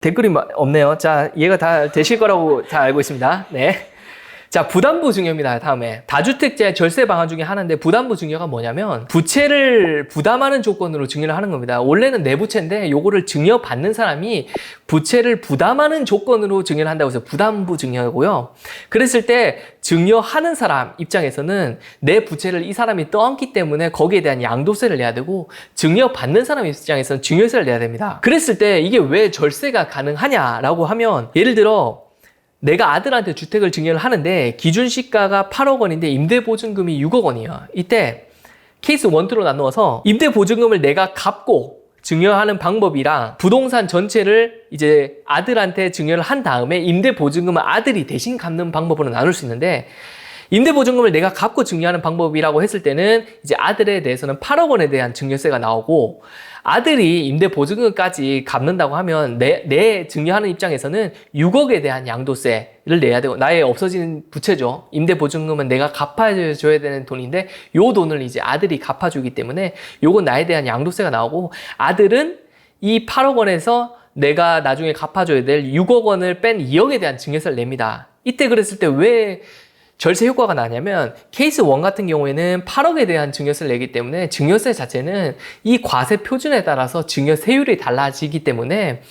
댓글이 없네요. 자, 이해가 다 되실 거라고 잘 알고 있습니다. 네. 자, 부담부 증여입니다. 다음에 다주택자의 절세 방안 중에 하나인데, 부담부 증여가 뭐냐면 부채를 부담하는 조건으로 증여를 하는 겁니다. 원래는 내 부채인데 요거를 증여받는 사람이 부채를 부담하는 조건으로 증여를 한다고 해서 부담부 증여고요. 그랬을 때 증여하는 사람 입장에서는 내 부채를 이 사람이 떠안기 때문에 거기에 대한 양도세를 내야 되고, 증여받는 사람 입장에서는 증여세를 내야 됩니다. 그랬을 때 이게 왜 절세가 가능하냐라고 하면, 예를 들어 내가 아들한테 주택을 증여를 하는데 기준 시가가 8억 원인데 임대보증금이 6억 원이에요. 이때 케이스 1, 2로 나누어서 임대보증금을 내가 갚고 증여하는 방법이랑 부동산 전체를 이제 아들한테 증여를 한 다음에 임대보증금을 아들이 대신 갚는 방법으로 나눌 수 있는데, 임대보증금을 내가 갚고 증여하는 방법이라고 했을 때는 이제 아들에 대해서는 8억 원에 대한 증여세가 나오고, 아들이 임대보증금까지 갚는다고 하면 내 증여하는 입장에서는 6억에 대한 양도세를 내야 되고, 나의 없어진 부채죠. 임대보증금은 내가 갚아줘야 되는 돈인데 요 돈을 이제 아들이 갚아주기 때문에 요건 나에 대한 양도세가 나오고, 아들은 이 8억 원에서 내가 나중에 갚아줘야 될 6억 원을 뺀 2억에 대한 증여세를 냅니다. 이때 그랬을 때 왜 절세 효과가 나냐면, 케이스 1 같은 경우에는 8억에 대한 증여세를 내기 때문에 증여세 자체는 이 과세 표준에 따라서 증여세율이 달라지기 때문에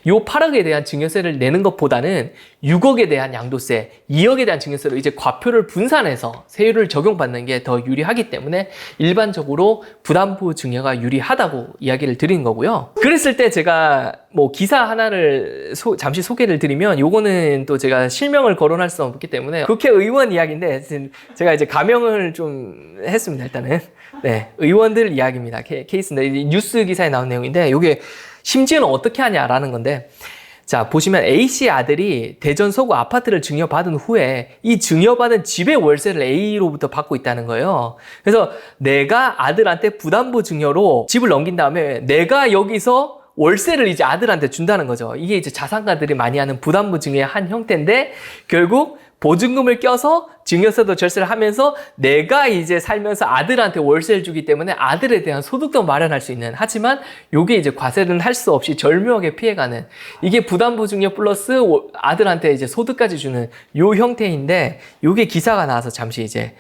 요 8억에 대한 증여세를 내는 것보다는 6억에 대한 양도세, 2억에 대한 증여세로 이제 과표를 분산해서 세율을 적용받는 게 더 유리하기 때문에 일반적으로 부담부 증여가 유리하다고 이야기를 드린 거고요. 그랬을 때 제가 뭐 기사 하나를 잠시 소개를 드리면, 요거는 또 제가 실명을 거론할 수 없기 때문에 국회의원 이야기인데 제가 이제 가명을 좀 했습니다. 일단은 네, 의원들 이야기입니다. 케이스인데 뉴스 기사에 나온 내용인데, 요게 심지어는 어떻게 하냐라는 건데, 자, 보시면 A씨의 아들이 대전 서구 아파트를 증여받은 후에 이 증여받은 집의 월세를 A로부터 받고 있다는 거예요. 그래서 내가 아들한테 부담부 증여로 집을 넘긴 다음에 내가 여기서 월세를 이제 아들한테 준다는 거죠. 이게 이제 자산가들이 많이 하는 부담부 증여의 한 형태인데, 결국 보증금을 껴서 증여세도 절세를 하면서 내가 이제 살면서 아들한테 월세를 주기 때문에 아들에 대한 소득도 마련할 수 있는, 하지만 요게 이제 과세는 할 수 없이 절묘하게 피해가는, 이게 부담부 증여 플러스 아들한테 이제 소득까지 주는 요 형태인데, 요게 기사가 나와서 잠시 이제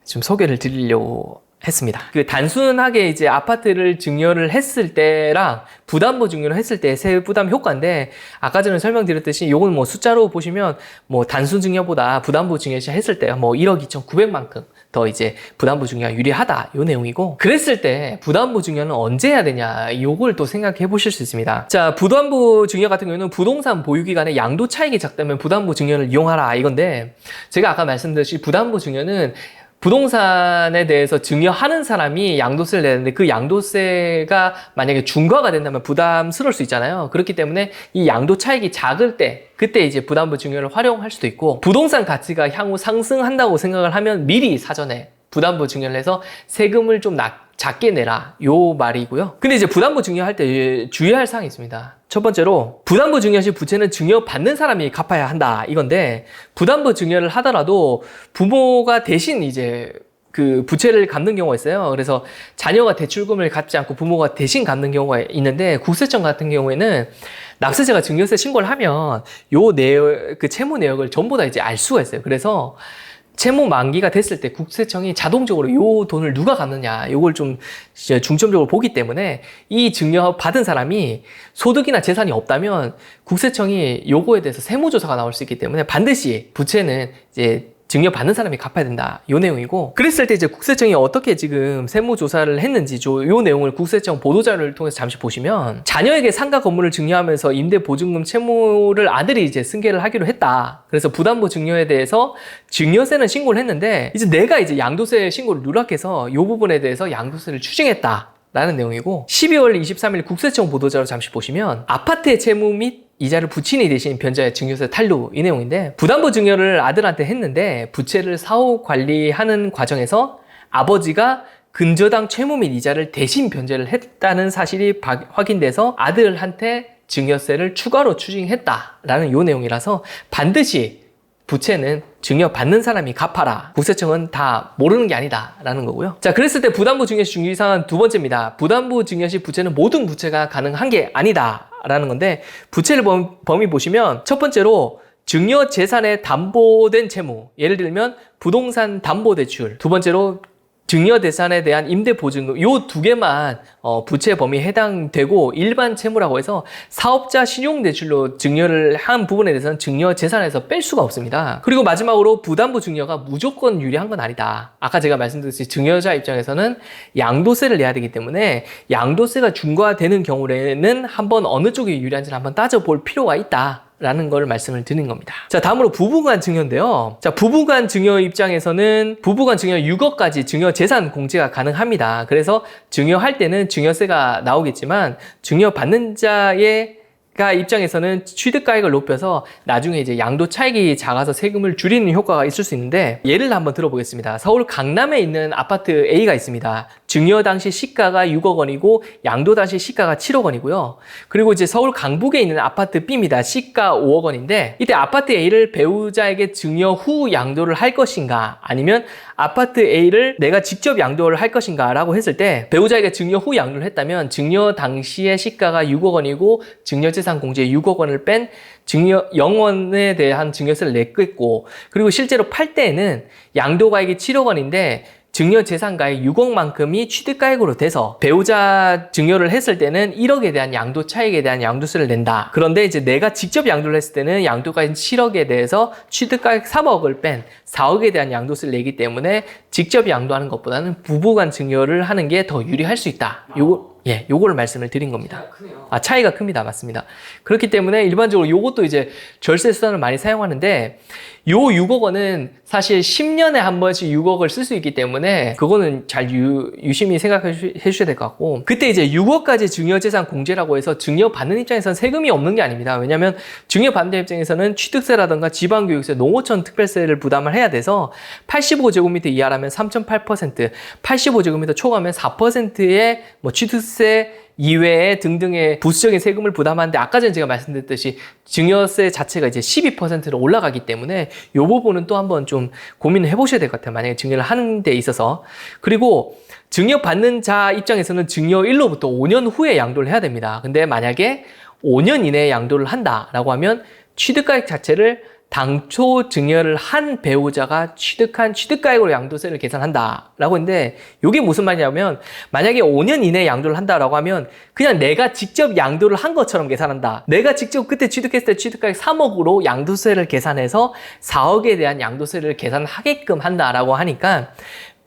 좀 소개를 드리려고 했습니다. 그 단순하게 이제 아파트를 증여를 했을 때랑 부담부 증여를 했을 때 세부담 효과인데, 아까 전에 설명드렸듯이 요건 뭐 숫자로 보시면 뭐 단순 증여보다 부담부 증여 했을 때 뭐 1억 2,900만큼 더 이제 부담부 증여가 유리하다, 요 내용이고, 그랬을 때 부담부 증여는 언제 해야 되냐, 요걸 또 생각해 보실 수 있습니다. 자, 부담부 증여 같은 경우는 부동산 보유기간에 양도 차익이 작다면 부담부 증여를 이용하라, 이건데, 제가 아까 말씀드렸듯이 부담부 증여는 부동산에 대해서 증여하는 사람이 양도세를 내는데, 그 양도세가 만약에 중과가 된다면 부담스러울 수 있잖아요. 그렇기 때문에 이 양도 차익이 작을 때, 그때 이제 부담부 증여를 활용할 수도 있고, 부동산 가치가 향후 상승한다고 생각을 하면 미리 사전에 부담부 증여를 해서 세금을 좀 작게 내라, 요 말이고요. 근데 이제 부담부 증여할 때 주의할 사항이 있습니다. 첫 번째로, 부담부 증여 시 부채는 증여받는 사람이 갚아야 한다, 이건데, 부담부 증여를 하더라도 부모가 대신 이제 그 부채를 갚는 경우가 있어요. 그래서 자녀가 대출금을 갚지 않고 부모가 대신 갚는 경우가 있는데, 국세청 같은 경우에는 납세자가 증여세 신고를 하면 요 내역, 그 채무 내역을 전부 다 이제 알 수가 있어요. 그래서 채무 만기가 됐을 때 국세청이 자동적으로 요 돈을 누가 갚느냐, 요걸 좀 중점적으로 보기 때문에, 이 증여 받은 사람이 소득이나 재산이 없다면 국세청이 요거에 대해서 세무조사가 나올 수 있기 때문에 반드시 부채는 이제 증여받는 사람이 갚아야 된다, 요 내용이고, 그랬을 때 이제 국세청이 어떻게 지금 세무조사를 했는지 요 내용을 국세청 보도자료를 통해서 잠시 보시면, 자녀에게 상가 건물을 증여하면서 임대보증금 채무를 아들이 이제 승계를 하기로 했다. 그래서 부담부 증여에 대해서 증여세는 신고를 했는데, 이제 내가 이제 양도세 신고를 누락해서 요 부분에 대해서 양도세를 추징했다, 라는 내용이고, 12월 23일 국세청 보도자료 잠시 보시면, 아파트의 채무 및 이자를 부친이 대신 변제할 증여세 탄루, 이 내용인데, 부담부 증여를 아들한테 했는데 부채를 사후 관리하는 과정에서 아버지가 근저당 채무 및 이자를 대신 변제를 했다는 사실이 확인돼서 아들한테 증여세를 추가로 추징했다라는 요 내용이라서 반드시 부채는 증여받는 사람이 갚아라. 국세청은 다 모르는 게 아니다, 라는 거고요. 자, 그랬을 때 부담부 증여 시 주의사항은 두 번째입니다. 부담부 증여 시 부채는 모든 부채가 가능한 게 아니다, 된다라는 건데 부채를 범위 보시면 첫 번째로 증여 재산에 담보된 채무, 예를 들면 부동산 담보대출, 두 번째로 증여 대산에 대한 임대보증금, 요 두 개만 부채 범위에 해당되고 일반 채무라고 해서 사업자 신용대출로 증여를 한 부분에 대해서는 증여 재산에서 뺄 수가 없습니다. 그리고 마지막으로 부담부 증여가 무조건 유리한 건 아니다. 아까 제가 말씀드렸듯이 증여자 입장에서는 양도세를 내야 되기 때문에 양도세가 중과되는 경우에는 한번 어느 쪽이 유리한지를 한번 따져볼 필요가 있다 라는 걸 말씀을 드린 겁니다. 자, 다음으로 부부간 증여인데요. 자, 부부간 증여 입장에서는 부부간 증여 6억까지 증여 재산 공제가 가능합니다. 그래서 증여할 때는 증여세가 나오겠지만 증여 받는 자의 입장에서는 취득가액을 높여서 나중에 이제 양도 차익이 작아서 세금을 줄이는 효과가 있을 수 있는데 예를 한번 들어보겠습니다. 서울 강남에 있는 아파트 A가 있습니다. 증여 당시 시가가 6억 원이고 양도 당시 시가가 7억 원이고요. 그리고 이제 서울 강북에 있는 아파트 B입니다. 시가 5억 원인데 이때 아파트 A를 배우자에게 증여 후 양도를 할 것인가 아니면 아파트 A를 내가 직접 양도를 할 것인가 라고 했을 때 배우자에게 증여 후 양도를 했다면 증여 당시의 시가가 6억 원이고 증여재산 공제에 6억 원을 뺀 증여 0원에 대한 증여세를 냈겠고 그리고 실제로 팔 때에는 양도가액이 7억 원인데 증여재산가액 6억만큼이 취득가액으로 돼서 배우자 증여를 했을 때는 1억에 대한 양도 차익에 대한 양도세를 낸다. 그런데 이제 내가 직접 양도를 했을 때는 양도가액 7억에 대해서 취득가액 3억을 뺀 4억에 대한 양도세를 내기 때문에 직접 양도하는 것보다는 부부간 증여를 하는 게 더 유리할 수 있다. 요거를 말씀을 드린 겁니다. 차이가 큽니다. 맞습니다. 그렇기 때문에 일반적으로 요것도 이제 절세 수단을 많이 사용하는데 요 6억 원은 사실 10년에 한 번씩 6억을 쓸 수 있기 때문에 그거는 잘 유심히 생각해 주셔야 될 것 같고 그때 이제 6억까지 증여재산 공제라고 해서 증여받는 입장에서는 세금이 없는 게 아닙니다. 왜냐하면 증여받는 입장에서는 취득세라든가 지방교육세, 농어촌 특별세를 부담을 해야 돼서 85제곱미터 이하라면 3.8%, 85제곱미터 초과하면 4%의 뭐 취득세 이외에 등등의 부수적인 세금을 부담하는데 아까 전에 제가 말씀드렸듯이 증여세 자체가 이제 12%로 올라가기 때문에 이 부분은 또 한번 좀 고민을 해보셔야 될 것 같아요. 만약에 증여를 하는 데 있어서. 그리고 증여받는 자 입장에서는 증여일로부터 5년 후에 양도를 해야 됩니다. 근데 만약에 5년 이내에 양도를 한다라고 하면 취득가액 자체를 당초 증여를 한 배우자가 취득한 취득가액으로 양도세를 계산한다라고 했는데 이게 무슨 말이냐면 만약에 5년 이내에 양도를 한다라고 하면 그냥 내가 직접 양도를 한 것처럼 계산한다. 내가 직접 그때 취득했을 때 취득가액 3억으로 양도세를 계산해서 4억에 대한 양도세를 계산하게끔 한다라고 하니까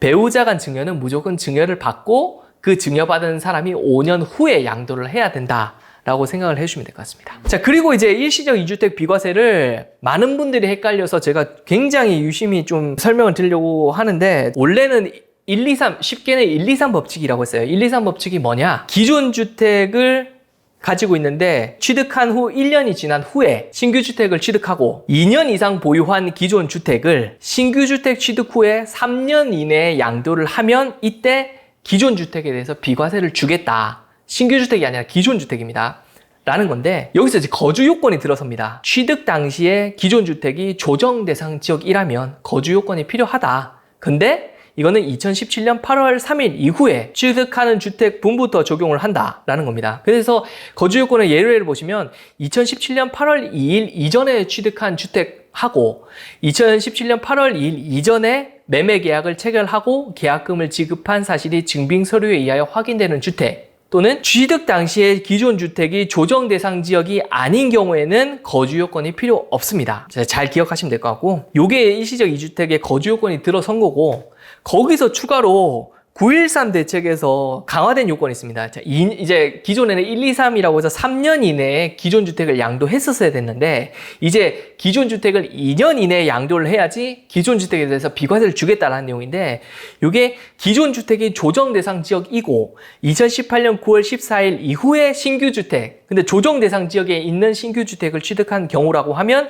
배우자 간 증여는 무조건 증여를 받고 그 증여받은 사람이 5년 후에 양도를 해야 된다. 라고 생각을 해주시면 될 것 같습니다. 자, 그리고 이제 일시적 2주택 비과세를 많은 분들이 헷갈려서 제가 굉장히 유심히 좀 설명을 드리려고 하는데 원래는 1, 2, 3, 쉽게는 1, 2, 3 법칙이라고 했어요. 1, 2, 3 법칙이 뭐냐? 기존 주택을 가지고 있는데 취득한 후 1년이 지난 후에 신규 주택을 취득하고 2년 이상 보유한 기존 주택을 신규 주택 취득 후에 3년 이내에 양도를 하면 이때 기존 주택에 대해서 비과세를 주겠다. 신규 주택이 아니라 기존 주택입니다. 라는 건데 여기서 이제 거주 요건이 들어섭니다. 취득 당시에 기존 주택이 조정 대상 지역이라면 거주 요건이 필요하다. 근데 이거는 2017년 8월 3일 이후에 취득하는 주택분부터 적용을 한다라는 겁니다. 그래서 거주 요건의 예를 보시면 2017년 8월 2일 이전에 취득한 주택하고 2017년 8월 2일 이전에 매매 계약을 체결하고 계약금을 지급한 사실이 증빙 서류에 의하여 확인되는 주택 또는 취득 당시에 기존 주택이 조정 대상 지역이 아닌 경우에는 거주 요건이 필요 없습니다. 잘 기억하시면 될 것 같고 요게 일시적 2주택의 거주 요건이 들어선 거고 거기서 추가로 9.13 대책에서 강화된 요건이 있습니다. 자, 이제 기존에는 1, 2, 3이라고 해서 3년 이내에 기존 주택을 양도했었어야 됐는데 이제 기존 주택을 2년 이내에 양도를 해야지 기존 주택에 대해서 비과세를 주겠다라는 내용인데 이게 기존 주택이 조정 대상 지역이고 2018년 9월 14일 이후에 신규 주택 근데 조정 대상 지역에 있는 신규 주택을 취득한 경우라고 하면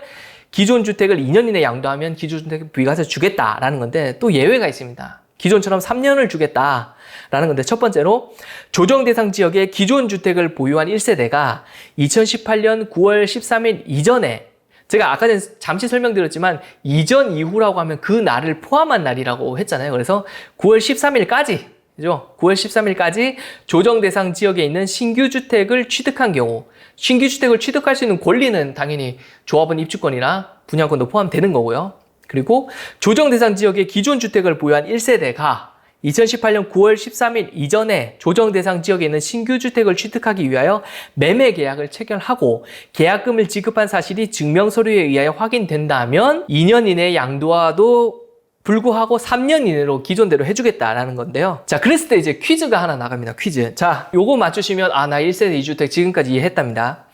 기존 주택을 2년 이내에 양도하면 기존 주택 비과세 주겠다라는 건데 또 예외가 있습니다. 기존처럼 3년을 주겠다라는 건데 첫 번째로 조정 대상 지역에 기존 주택을 보유한 1세대가 2018년 9월 13일 이전에 제가 아까 전에 잠시 설명드렸지만 이전 이후라고 하면 그 날을 포함한 날이라고 했잖아요. 그래서 9월 13일까지 그죠? 9월 13일까지 조정 대상 지역에 있는 신규 주택을 취득한 경우, 신규 주택을 취득할 수 있는 권리는 당연히 조합원 입주권이나 분양권도 포함되는 거고요. 그리고 조정 대상 지역에 기존 주택을 보유한 1세대가 2018년 9월 13일 이전에 조정 대상 지역에 있는 신규 주택을 취득하기 위하여 매매 계약을 체결하고 계약금을 지급한 사실이 증명서류에 의하여 확인된다면 2년 이내에 양도와도 불구하고 3년 이내로 기존대로 해주겠다라는 건데요. 자, 그랬을 때 이제 퀴즈가 하나 나갑니다. 퀴즈. 자, 요거 맞추시면 아, 나 1세대 2주택 지금까지 이해했답니다.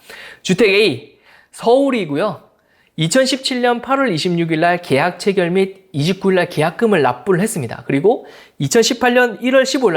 주택 A, 서울이고요. 2017년 8월 26일 날 계약 체결 및 29일 날 계약금을 납부를 했습니다. 그리고 2018년 1월 15일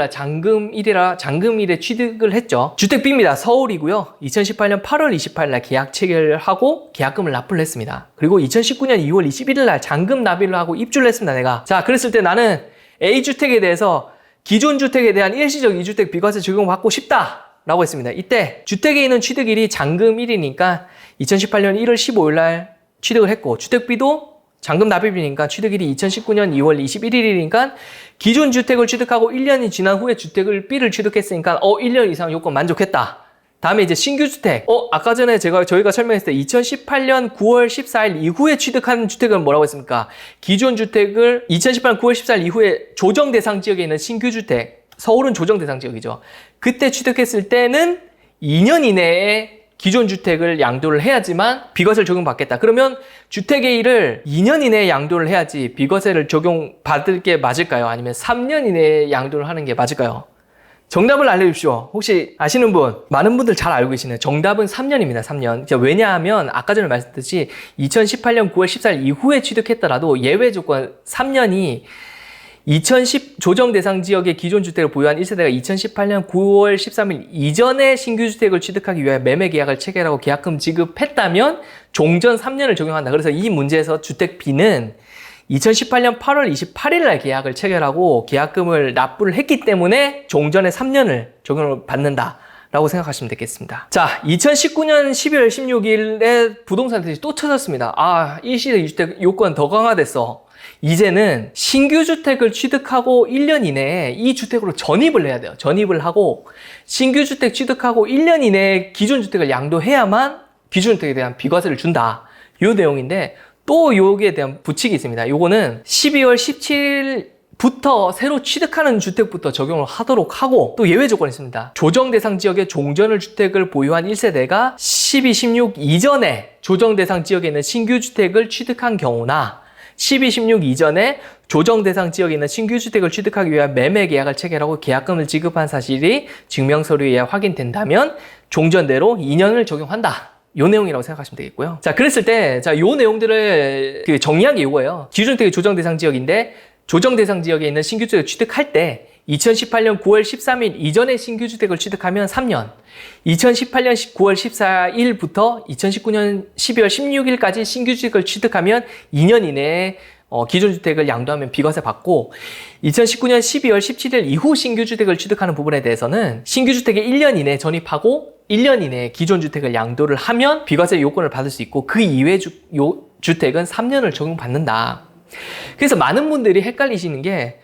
날 잔금일에 취득을 했죠. 주택 B입니다. 서울이고요. 2018년 8월 28일 날 계약 체결하고 계약금을 납부를 했습니다. 그리고 2019년 2월 21일 날 잔금 납입을 하고 입주를 했습니다. 내가. 자, 그랬을 때 나는 A주택에 대해서 기존 주택에 대한 일시적 2주택 비과세 적용받고 싶다라고 했습니다. 이때 주택에 있는 취득일이 잔금일이니까 2018년 1월 15일 날 취득을 했고, 주택 B도 잔금 납입이니까 취득일이 2019년 2월 21일이니까 기존 주택을 취득하고 1년이 지난 후에 주택을 B를 취득했으니까 1년 이상 요건 만족했다. 다음에 이제 신규 주택. 아까 전에 저희가 설명했을 때 2018년 9월 14일 이후에 취득한 주택은 뭐라고 했습니까? 기존 주택을 2018년 9월 14일 이후에 조정 대상 지역에 있는 신규 주택. 서울은 조정 대상 지역이죠. 그때 취득했을 때는 2년 이내에 기존 주택을 양도를 해야지만 비과세를 적용받겠다. 그러면 주택 A를 2년 이내에 양도를 해야지 비과세를 적용받을 게 맞을까요? 아니면 3년 이내에 양도를 하는 게 맞을까요? 정답을 알려주십시오. 혹시 아시는 분? 많은 분들 잘 알고 계시네요. 정답은 3년입니다. 3년. 왜냐하면 아까 전에 말씀드렸듯이 2018년 9월 14일 이후에 취득했더라도 예외 조건 3년이 2010 조정 대상 지역의 기존 주택을 보유한 1세대가 2018년 9월 13일 이전에 신규 주택을 취득하기 위해 매매 계약을 체결하고 계약금 지급했다면 종전 3년을 적용한다. 그래서 이 문제에서 주택 B는 2018년 8월 28일 날 계약을 체결하고 계약금을 납부를 했기 때문에 종전에 3년을 적용을 받는다. 라고 생각하시면 되겠습니다. 자, 2019년 12월 16일에 부동산 대출이 또 터졌습니다. 아, 일시적 2주택 요건 더 강화됐어. 이제는 신규 주택을 취득하고 1년 이내에 이 주택으로 전입을 해야 돼요. 전입을 하고 신규 주택 취득하고 1년 이내에 기존 주택을 양도해야만 기존 주택에 대한 비과세를 준다. 요 내용인데 또 요기에 대한 부칙이 있습니다. 요거는 12월 17일부터 새로 취득하는 주택부터 적용을 하도록 하고 또 예외 조건이 있습니다. 조정 대상 지역의 종전을 주택을 보유한 1세대가 12, 16 이전에 조정 대상 지역에 있는 신규 주택을 취득한 경우나 12, 16 이전에 조정 대상 지역에 있는 신규 주택을 취득하기 위한 매매 계약을 체결하고 계약금을 지급한 사실이 증명서류에 확인된다면 종전대로 2년을 적용한다. 요 내용이라고 생각하시면 되겠고요. 자, 그랬을 때, 요 내용들을 정리한 게 이거예요. 기존 주택이 조정 대상 지역인데, 조정 대상 지역에 있는 신규 주택을 취득할 때, 2018년 9월 13일 이전에 신규 주택을 취득하면 3년, 2018년 9월 14일부터 2019년 12월 16일까지 신규 주택을 취득하면 2년 이내에 기존 주택을 양도하면 비과세 받고 2019년 12월 17일 이후 신규 주택을 취득하는 부분에 대해서는 신규 주택에 1년 이내에 전입하고 1년 이내에 기존 주택을 양도를 하면 비과세 요건을 받을 수 있고 그 이외 주택은 3년을 적용받는다. 그래서 많은 분들이 헷갈리시는 게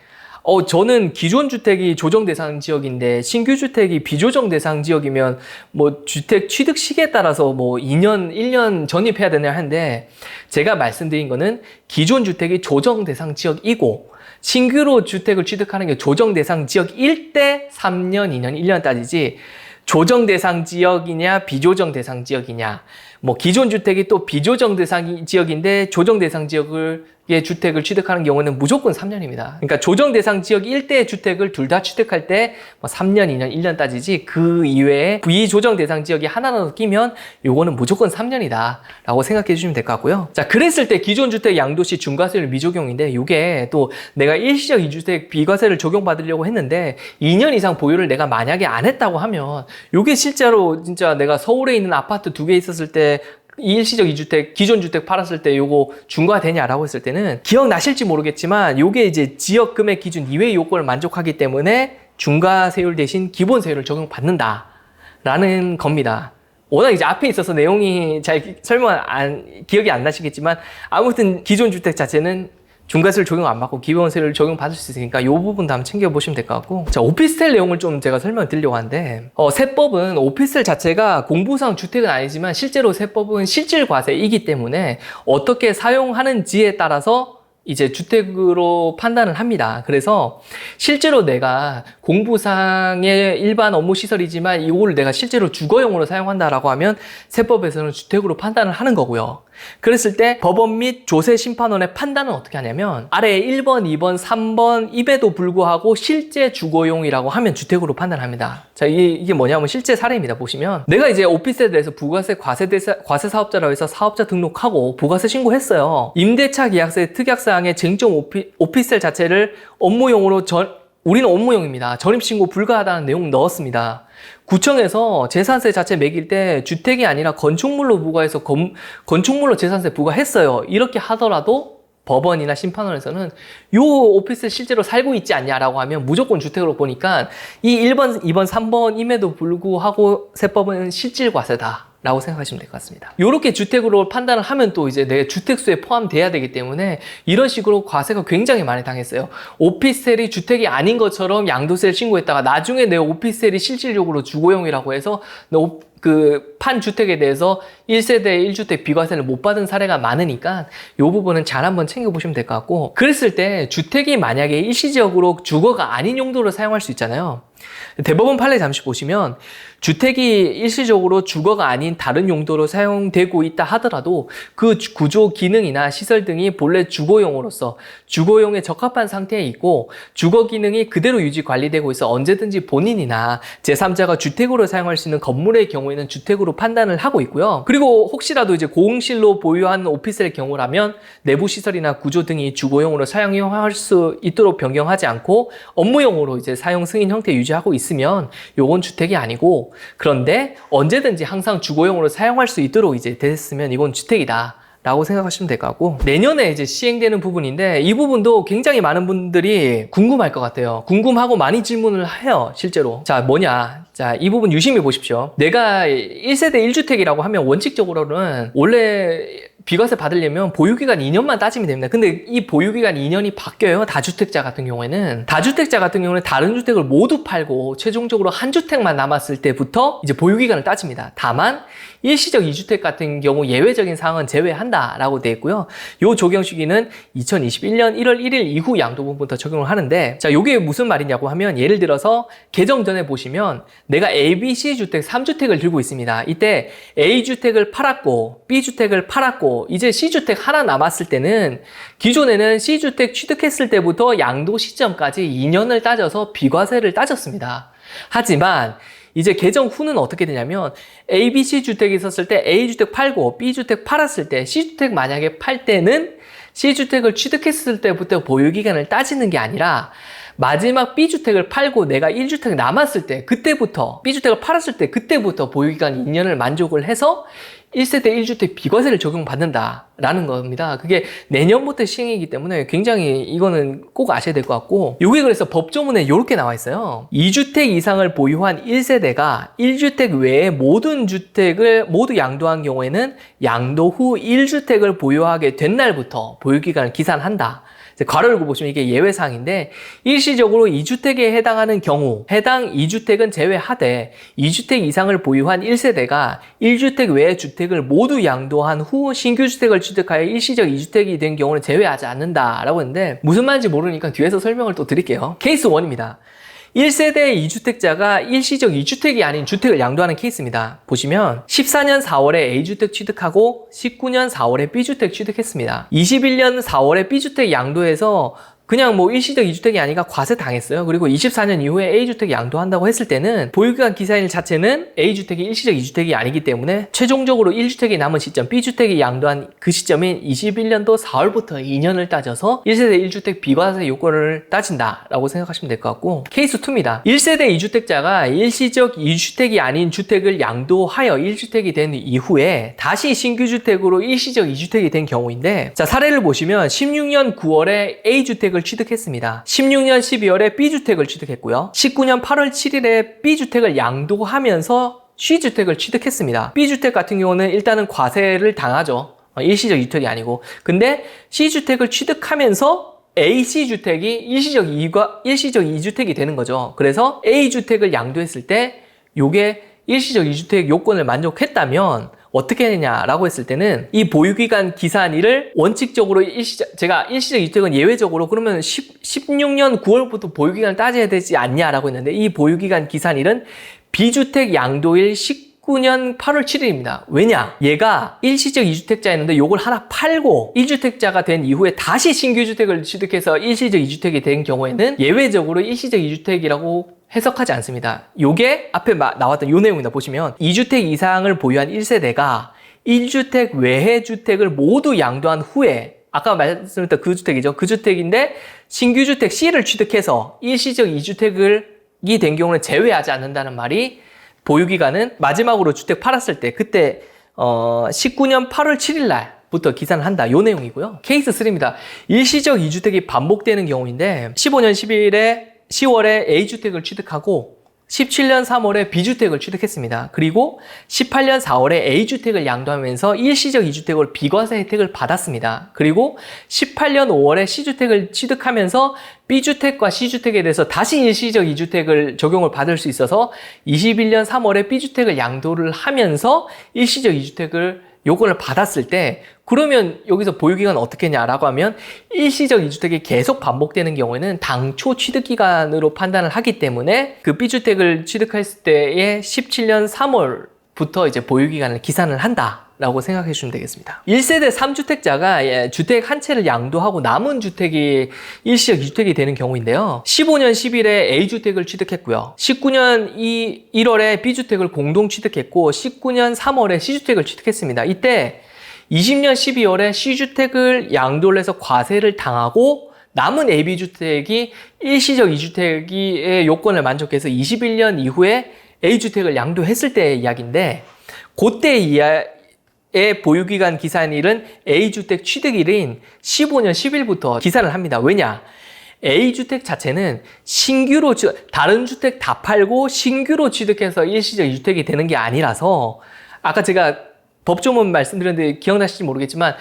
저는 기존 주택이 조정 대상 지역인데 신규 주택이 비조정 대상 지역이면 뭐 주택 취득 시기에 따라서 뭐 2년, 1년 전입해야 되냐 하는데 제가 말씀드린 거는 기존 주택이 조정 대상 지역이고 신규로 주택을 취득하는 게 조정 대상 지역일 때 3년, 2년, 1년 따지지 조정 대상 지역이냐 비조정 대상 지역이냐 뭐 기존 주택이 또 비조정 대상 지역인데 조정 대상 지역의 주택을 취득하는 경우는 무조건 3년입니다. 그러니까 조정 대상 지역 일대의 주택을 둘 다 취득할 때 뭐 3년, 2년, 1년 따지지 그 이외에 비조정 대상 지역이 하나라도 끼면 요거는 무조건 3년이다 라고 생각해 주시면 될 것 같고요. 자, 그랬을 때 기존 주택 양도시 중과세율 미적용인데 요게 또 내가 일시적 2주택 비과세를 적용받으려고 했는데 2년 이상 보유를 내가 만약에 안 했다고 하면 요게 실제로 진짜 내가 서울에 있는 아파트 2개 있었을 때 일시적 2주택, 기존 주택 팔았을 때 요거 중과되냐라고 했을 때는 기억나실지 모르겠지만 요게 이제 지역 금액 기준 이외의 요건을 만족하기 때문에 중과세율 대신 기본세율을 적용받는다라는 겁니다. 워낙 이제 앞에 있어서 내용이 잘 기억이 안 나시겠지만 아무튼 기존 주택 자체는 중과세를 적용 안 받고 기본세를 적용받을 수 있으니까 이 부분도 한번 챙겨보시면 될 것 같고. 자, 오피스텔 내용을 좀 제가 설명을 드리려고 하는데, 세법은 오피스텔 자체가 공부상 주택은 아니지만 실제로 세법은 실질과세이기 때문에 어떻게 사용하는지에 따라서 이제 주택으로 판단을 합니다. 그래서 실제로 내가 공부상의 일반 업무 시설이지만 이거를 내가 실제로 주거용으로 사용한다라고 하면 세법에서는 주택으로 판단을 하는 거고요. 그랬을 때 법원 및 조세심판원의 판단은 어떻게 하냐면 아래에 1번, 2번, 3번 임에도 불구하고 실제 주거용이라고 하면 주택으로 판단합니다. 자, 이게 뭐냐면 실제 사례입니다. 보시면 내가 이제 오피스에 대해서 부가세 과세 사업자라고 해서 사업자 등록하고 부가세 신고했어요. 임대차 계약서의 특약사항의 쟁점 오피스텔 자체를 업무용으로 우리는 업무용입니다. 전입신고 불가하다는 내용 넣었습니다. 구청에서 재산세 자체 매길 때 주택이 아니라 건축물로 부과해서 건축물로 재산세 부과했어요. 이렇게 하더라도 법원이나 심판원에서는 요 오피스텔 실제로 살고 있지 않냐라고 하면 무조건 주택으로 보니까 이 1번, 2번, 3번임에도 불구하고 세법은 실질과세다 라고 생각하시면 될 것 같습니다. 이렇게 주택으로 판단을 하면 또 이제 내 주택수에 포함돼야 되기 때문에 이런 식으로 과세가 굉장히 많이 당했어요. 오피스텔이 주택이 아닌 것처럼 양도세를 신고했다가 나중에 내 오피스텔이 실질적으로 주거용이라고 해서 판 주택에 대해서 1세대 1주택 비과세를 못 받은 사례가 많으니까 이 부분은 잘 한번 챙겨보시면 될 것 같고, 그랬을 때 주택이 만약에 일시적으로 주거가 아닌 용도로 사용할 수 있잖아요. 대법원 판례 잠시 보시면 주택이 일시적으로 주거가 아닌 다른 용도로 사용되고 있다 하더라도 그 구조 기능이나 시설 등이 본래 주거용으로서 주거용에 적합한 상태에 있고 주거 기능이 그대로 유지 관리되고 있어 언제든지 본인이나 제3자가 주택으로 사용할 수 있는 건물의 경우에는 주택으로 판단을 하고 있고요. 그리고 혹시라도 이제 고응실로 보유한 오피스의 경우라면 내부 시설이나 구조 등이 주거용으로 사용할 수 있도록 변경하지 않고 업무용으로 이제 사용 승인 형태 유지하고 있으면 요건 주택이 아니고, 그런데 언제든지 항상 주거용으로 사용할 수 있도록 이제 됐으면 이건 주택이다 라고 생각하시면 될 것 같고, 내년에 이제 시행되는 부분인데 이 부분도 굉장히 많은 분들이 궁금할 것 같아요. 궁금하고 많이 질문을 해요, 실제로. 자, 뭐냐? 자, 이 부분 유심히 보십시오. 내가 1세대 1주택이라고 하면 원칙적으로는 원래 비과세 받으려면 보유기간 2년만 따지면 됩니다. 근데 이 보유기간 2년이 바뀌어요. 다주택자 같은 경우에는. 다주택자 같은 경우는 다른 주택을 모두 팔고 최종적으로 한 주택만 남았을 때부터 이제 보유기간을 따집니다. 다만 일시적 2주택 같은 경우 예외적인 사항은 제외한다라고 되어 있고요. 요 적용 시기는 2021년 1월 1일 이후 양도분부터 적용을 하는데, 자, 요게 무슨 말이냐고 하면 예를 들어서 개정 전에 보시면 내가 A, B, C 주택 3주택을 들고 있습니다. 이때 A주택을 팔았고 B주택을 팔았고 이제 C주택 하나 남았을 때는 기존에는 C주택 취득했을 때부터 양도 시점까지 2년을 따져서 비과세를 따졌습니다. 하지만 이제 개정 후는 어떻게 되냐면 A, B, C 주택이 있었을 때 A주택 팔고 B주택 팔았을 때 C주택 만약에 팔 때는 C주택을 취득했을 때부터 보유기간을 따지는 게 아니라 마지막 B주택을 팔고 내가 1주택 남았을 때 그때부터, B주택을 팔았을 때 그때부터 보유기간 2년을 만족을 해서 1세대 1주택 비과세를 적용받는다라는 겁니다. 그게 내년부터 시행이기 때문에 굉장히 이거는 꼭 아셔야 될 것 같고, 요게 그래서 법조문에 이렇게 나와 있어요. 2주택 이상을 보유한 1세대가 1주택 외에 모든 주택을 모두 양도한 경우에는 양도 후 1주택을 보유하게 된 날부터 보유기간을 기산한다. 괄호 열고 보시면 이게 예외사항인데, 일시적으로 2주택에 해당하는 경우 해당 2주택은 제외하되 2주택 이상을 보유한 1세대가 1주택 외의 주택을 모두 양도한 후 신규 주택을 취득하여 일시적 2주택이 된 경우는 제외하지 않는다라고 했는데, 무슨 말인지 모르니까 뒤에서 설명을 또 드릴게요. 케이스 1입니다. 1세대 2주택자가 일시적 2주택이 아닌 주택을 양도하는 케이스입니다. 보시면 14년 4월에 A주택 취득하고 19년 4월에 B주택 취득했습니다. 21년 4월에 B주택 양도해서 그냥 뭐 일시적 2주택이 아니라 과세 당했어요. 그리고 24년 이후에 A주택 양도한다고 했을 때는 보유기간 기산일 자체는 A주택이 일시적 2주택이 아니기 때문에 최종적으로 1주택이 남은 시점, B주택이 양도한 그 시점인 21년도 4월부터 2년을 따져서 1세대 1주택 비과세 요건을 따진다라고 생각하시면 될 것 같고, 케이스 2입니다. 1세대 2주택자가 일시적 2주택이 아닌 주택을 양도하여 1주택이 된 이후에 다시 신규 주택으로 일시적 2주택이 된 경우인데, 자, 사례를 보시면 16년 9월에 A주택을 취득했습니다. 16년 12월에 B주택을 취득했고요. 19년 8월 7일에 B주택을 양도하면서 C주택을 취득했습니다. B주택 같은 경우는 일단은 과세를 당하죠. 일시적 2주택이 아니고. 근데 C주택을 취득하면서 AC주택이 일시적 2주택이 되는 거죠. 그래서 A주택을 양도했을 때 요게 일시적 2주택 요건을 만족했다면 어떻게 되냐라고 했을 때는 이 보유기간 기산일을 원칙적으로 제가 일시적 2주택은 예외적으로 그러면 16년 9월부터 보유기간을 따져야 되지 않냐라고 했는데 이 보유기간 기산일은 B주택 양도일 19년 8월 7일입니다. 왜냐? 얘가 일시적 2주택자였는데 요걸 하나 팔고 1주택자가 된 이후에 다시 신규 주택을 취득해서 일시적 2주택이 된 경우에는 예외적으로 일시적 2주택이라고 해석하지 않습니다. 요게 앞에 나왔던 요 내용입니다. 보시면 2주택 이상을 보유한 1세대가 1주택 외의 주택을 모두 양도한 후에 아까 말씀드렸던 그 주택이죠. 그 주택인데 신규 주택 C를 취득해서 일시적 2주택이 된 경우는 제외하지 않는다는 말이 보유기간은 마지막으로 주택 팔았을 때 그때 19년 8월 7일 날부터 기산을 한다. 요 내용이고요. 케이스 3입니다. 일시적 2주택이 반복되는 경우인데 15년 10월에 A주택을 취득하고 17년 3월에 B주택을 취득했습니다. 그리고 18년 4월에 A주택을 양도하면서 일시적 2주택으로 비과세 혜택을 받았습니다. 그리고 18년 5월에 C주택을 취득하면서 B주택과 C주택에 대해서 다시 일시적 2주택을 적용을 받을 수 있어서 21년 3월에 B주택을 양도를 하면서 일시적 2주택을 요건을 받았을 때 그러면 여기서 보유기간은 어떻게 했냐라고 하면 일시적 2주택이 계속 반복되는 경우에는 당초 취득기간으로 판단을 하기 때문에 그 B주택을 취득했을 때의 17년 3월부터 이제 보유기간을 기산을 한다라고 생각해 주시면 되겠습니다. 1세대 3주택자가 주택 한 채를 양도하고 남은 주택이 일시적 2주택이 되는 경우인데요. 15년 10일에 A주택을 취득했고요. 19년 1월에 B주택을 공동 취득했고 19년 3월에 C주택을 취득했습니다. 이때 20년 12월에 C주택을 양도를 해서 과세를 당하고 남은 AB주택이 일시적 2주택의 요건을 만족해서 21년 이후에 A주택을 양도했을 때의 이야기인데 그때의 보유기간 기산일은 A주택 취득일인 15년 10일부터 기산을 합니다. 왜냐? A주택 자체는 신규로 다른 주택 다 팔고 신규로 취득해서 일시적 2주택이 되는 게 아니라서 아까 제가 법조문 말씀드렸는데 기억나실지 모르겠지만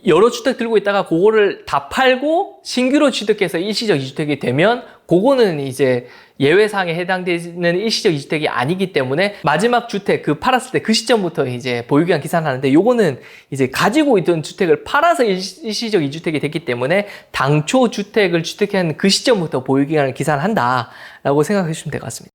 여러 주택 들고 있다가 그거를 다 팔고 신규로 취득해서 일시적 2주택이 되면 그거는 이제 예외사항에 해당되는 일시적 2주택이 아니기 때문에 마지막 주택 그 팔았을 때 그 시점부터 이제 보유기간 기산하는데 요거는 이제 가지고 있던 주택을 팔아서 일시적 2주택이 됐기 때문에 당초 주택을 취득한 그 시점부터 보유기간을 기산한다라고 생각해 주시면 될 것 같습니다.